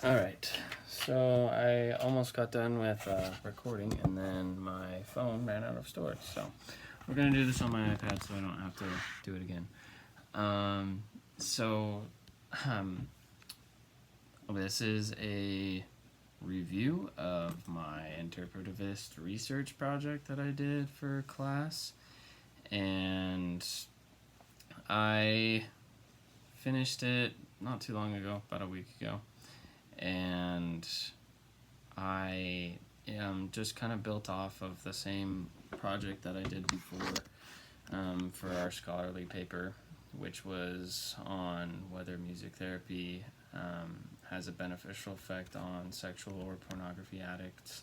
All right, so I almost got done with recording, and then my phone ran out of storage. So we're gonna do this on my iPad, so I don't have to do it again. Um, so um, this is a review of my Interpretivist research project that I did for class, and I finished it not too long ago, about a week ago, and I just kind of built off of the same project that I did before for our scholarly paper, which was on whether music therapy has a beneficial effect on sexual or pornography addicts.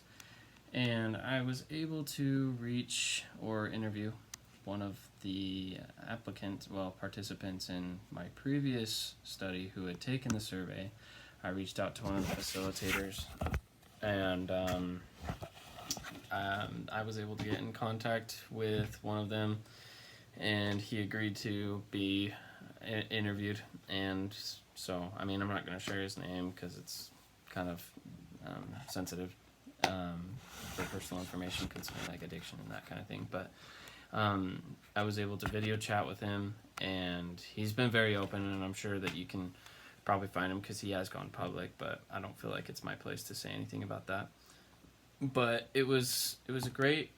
And I was able to reach or interview one of the participants in my previous study who had taken the survey. I reached out to one of the facilitators, and I was able to get in contact with one of them, and he agreed to be interviewed. And so, I mean, I'm not going to share his name because it's kind of sensitive for personal information concerning like addiction and that kind of thing. But I was able to video chat with him, and he's been very open, and I'm sure that you can probably find him because he has gone public, but I don't feel like it's my place to say anything about that. But it was a great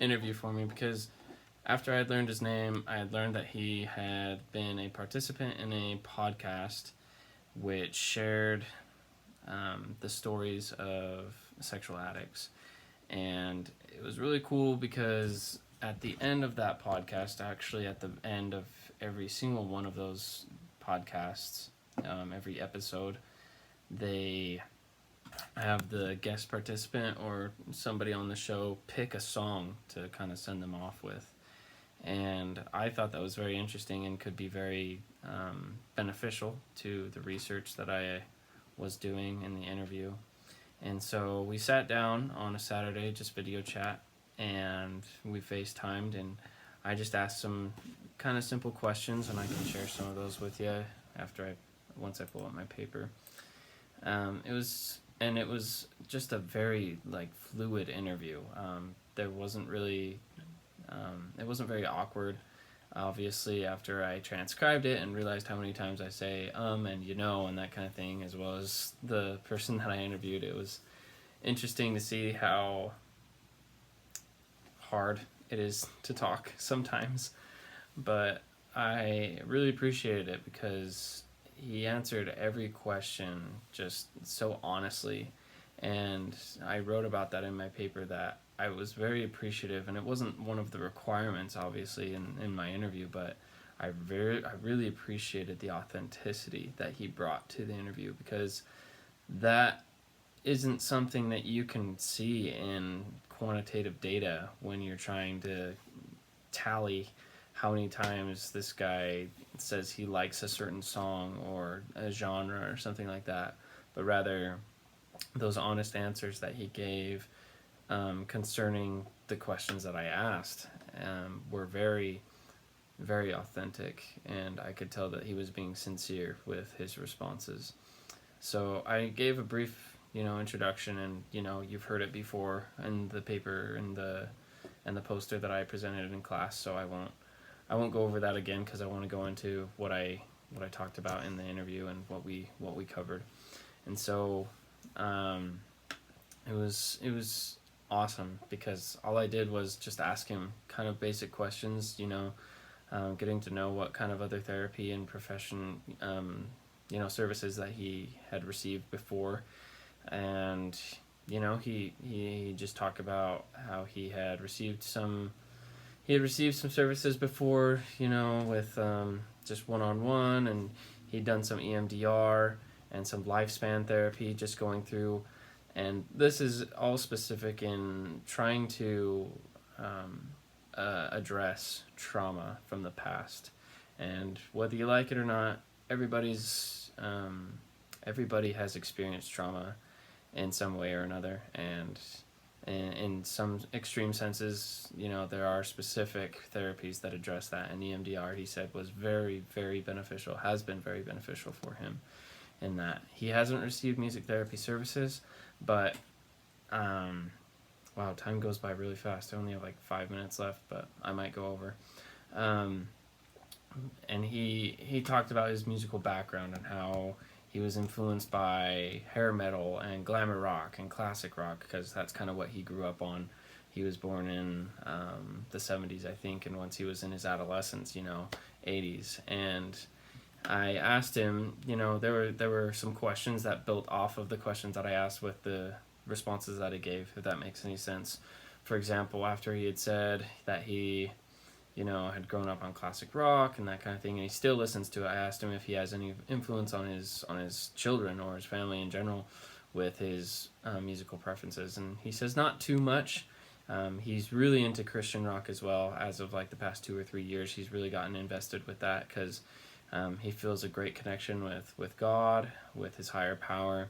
interview for me because after I had learned his name, I had learned that he had been a participant in a podcast which shared the stories of sexual addicts. And it was really cool because at the end of that podcast, actually at the end of every single one of those podcasts, every episode, they have the guest participant or somebody on the show pick a song to kind of send them off with. And I thought that was very interesting and could be very beneficial to the research that I was doing in the interview. And so we sat down on a Saturday, just video chat, and we FaceTimed, and I just asked some kind of simple questions, and I can share some of those with you once I pull up my paper. It was just a very like fluid interview. There wasn't really, it wasn't very awkward. Obviously, after I transcribed it and realized how many times I say and and that kind of thing, as well as the person that I interviewed, it was interesting to see how hard it is to talk sometimes. But I really appreciated it because he answered every question just so honestly, and I wrote about that in my paper that I was very appreciative, and it wasn't one of the requirements obviously in my interview, but I really appreciated the authenticity that he brought to the interview, because that isn't something that you can see in quantitative data when you're trying to tally how many times this guy says he likes a certain song or a genre or something like that, but rather those honest answers that he gave concerning the questions that I asked were very, very authentic, and I could tell that he was being sincere with his responses. So I gave a brief, introduction, and you've heard it before in the paper and the poster that I presented in class. So I won't go over that again because I want to go into what I talked about in the interview and what we covered. And so it was awesome because all I did was just ask him kind of basic questions, getting to know what kind of other therapy and profession, services that he had received before. And, he just talked about how he had received some services before, with just one-on-one, and he'd done some EMDR and some lifespan therapy just going through. And this is all specific in trying to address trauma from the past. And whether you like it or not, everybody has experienced trauma in some way or another. And in some extreme senses, there are specific therapies that address that. And EMDR, he said, was very, very beneficial, has been very beneficial for him. in that. He hasn't received music therapy services, but wow, time goes by really fast. I only have like 5 minutes left, but I might go over. Um, and he talked about his musical background and how he was influenced by hair metal and glamour rock and classic rock, because that's kind of what he grew up on. He was born in the 70s, I think, and once he was in his adolescence, 80s. And I asked him, there were some questions that built off of the questions that I asked with the responses that he gave, if that makes any sense. For example, after he had said that he had grown up on classic rock and that kind of thing, and he still listens to it. I asked him if he has any influence on his children or his family in general with his musical preferences, and he says not too much. He's really into Christian rock as well. As of like the past 2 or 3 years, he's really gotten invested with that because he feels a great connection with God, with his higher power,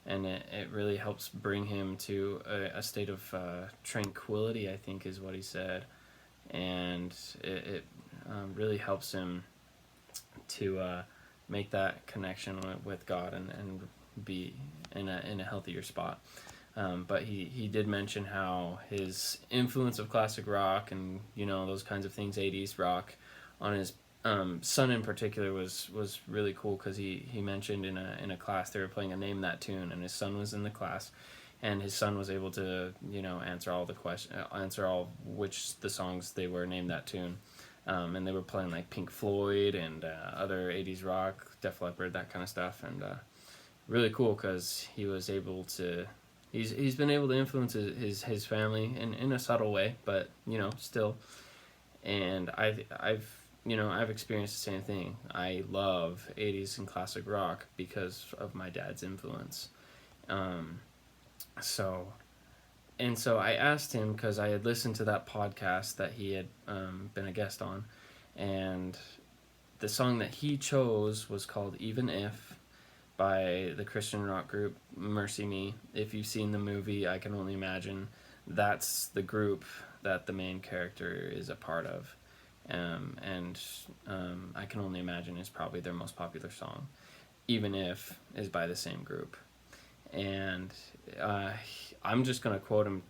and it really helps bring him to a state of tranquility, I think is what he said. And it really helps him to make that connection with God and be in a healthier spot. But he did mention how his influence of classic rock and those kinds of things, 80s rock, on his son in particular was really cool, because he mentioned in a class they were playing a Name That Tune, and his son was in the class, and his son was able to answer all which the songs they were, Name That Tune, and they were playing like Pink Floyd and other 80s rock, Def Leppard, that kind of stuff, and really cool because he was able to. He's been able to influence his family in a subtle way, but still. And I've experienced the same thing. I love 80s and classic rock because of my dad's influence. So I asked him, because I had listened to that podcast that he had been a guest on, and the song that he chose was called Even If by the Christian rock group Mercy Me. If you've seen the movie I Can Only Imagine, that's the group that the main character is a part of. And I Can Only Imagine is probably their most popular song. Even If is by the same group. And I'm just going to quote him,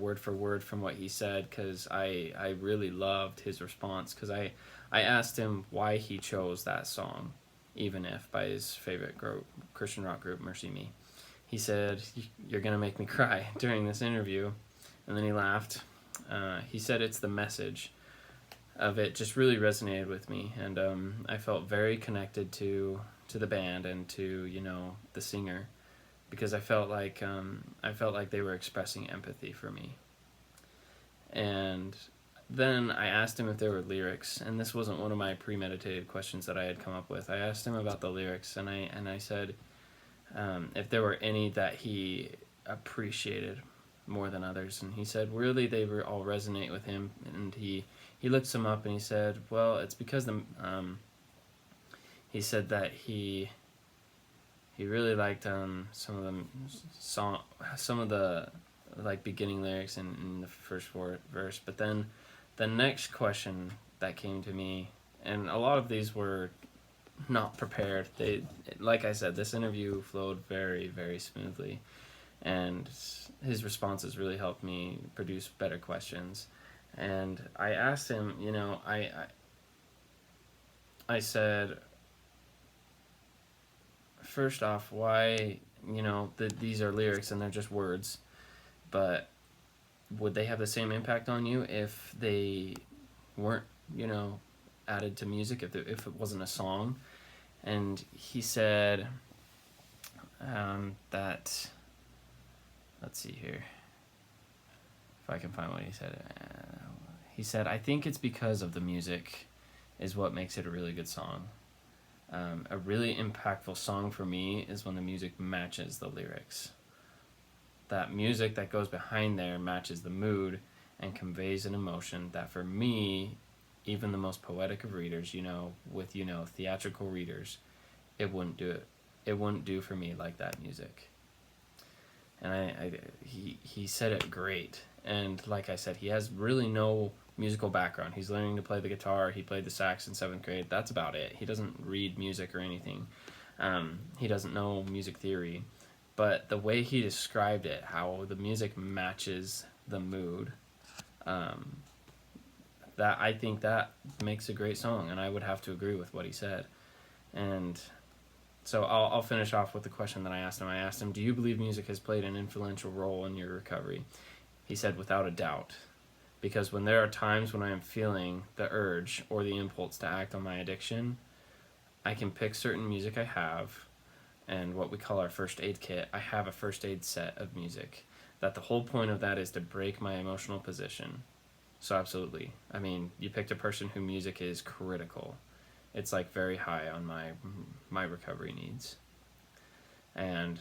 word for word from what he said, because I really loved his response, because I asked him why he chose that song, Even If, by his favorite Christian rock group, Mercy Me. He said, "You're going to make me cry" during this interview, and then he laughed. He said it's the message of it just really resonated with me, and I felt very connected to the band and to the singer, because I felt like they were expressing empathy for me. And then I asked him if there were lyrics, and this wasn't one of my premeditated questions that I had come up with. I asked him about the lyrics, and I said if there were any that he appreciated more than others, and he said really they were all resonate with him, and he looked some up, and he said, well, it's because he said that he really liked some of the like beginning lyrics in the first verse, but then the next question that came to me, and a lot of these were not prepared. Like I said, this interview flowed very, very smoothly, and his responses really helped me produce better questions. And I asked him, I said, first off, why, these are lyrics and they're just words, but would they have the same impact on you if they weren't, added to music, if it wasn't a song? And he said that, let's see here, if I can find what he said. He said, I think it's because of the music is what makes it a really good song. A really impactful song for me is when the music matches the lyrics. That music that goes behind there matches the mood and conveys an emotion that for me, even the most poetic of readers, with theatrical readers, it wouldn't do it. It wouldn't do for me like that music. And he said it great. And like I said, he has really no musical background. He's learning to play the guitar. He played the sax in 7th grade. That's about it. He doesn't read music or anything. He doesn't know music theory, but the way he described it, how the music matches the mood, um, that I think that makes a great song, and I would have to agree with what he said. And so I'll finish off with the question that I asked him. I asked him, "Do you believe music has played an influential role in your recovery?" He said, "Without a doubt." Because when there are times when I am feeling the urge or the impulse to act on my addiction, I can pick certain music I have, and what we call our first aid kit. I have a first aid set of music. That the whole point of that is to break my emotional position. So absolutely. I mean, you picked a person who music is critical. It's like very high on my recovery needs. And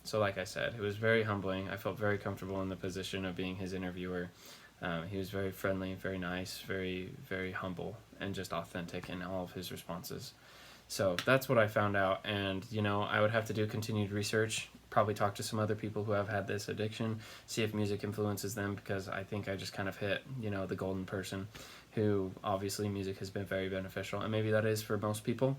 so, like I said, it was very humbling. I felt very comfortable in the position of being his interviewer. He was very friendly, very nice, very humble, and just authentic in all of his responses. So that's what I found out, and I would have to do continued research, probably talk to some other people who have had this addiction, see if music influences them, because I think I just kind of hit, the golden person, who obviously music has been very beneficial, and maybe that is for most people.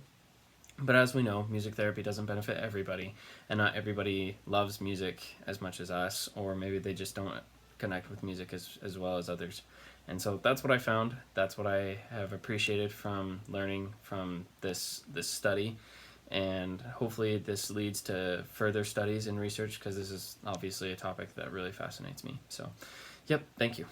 But as we know, music therapy doesn't benefit everybody, and not everybody loves music as much as us, or maybe they just don't connect with music as well as others. And so that's what I found. That's what I have appreciated from learning from this study, and hopefully this leads to further studies and research, because this is obviously a topic that really fascinates me. So, yep, thank you.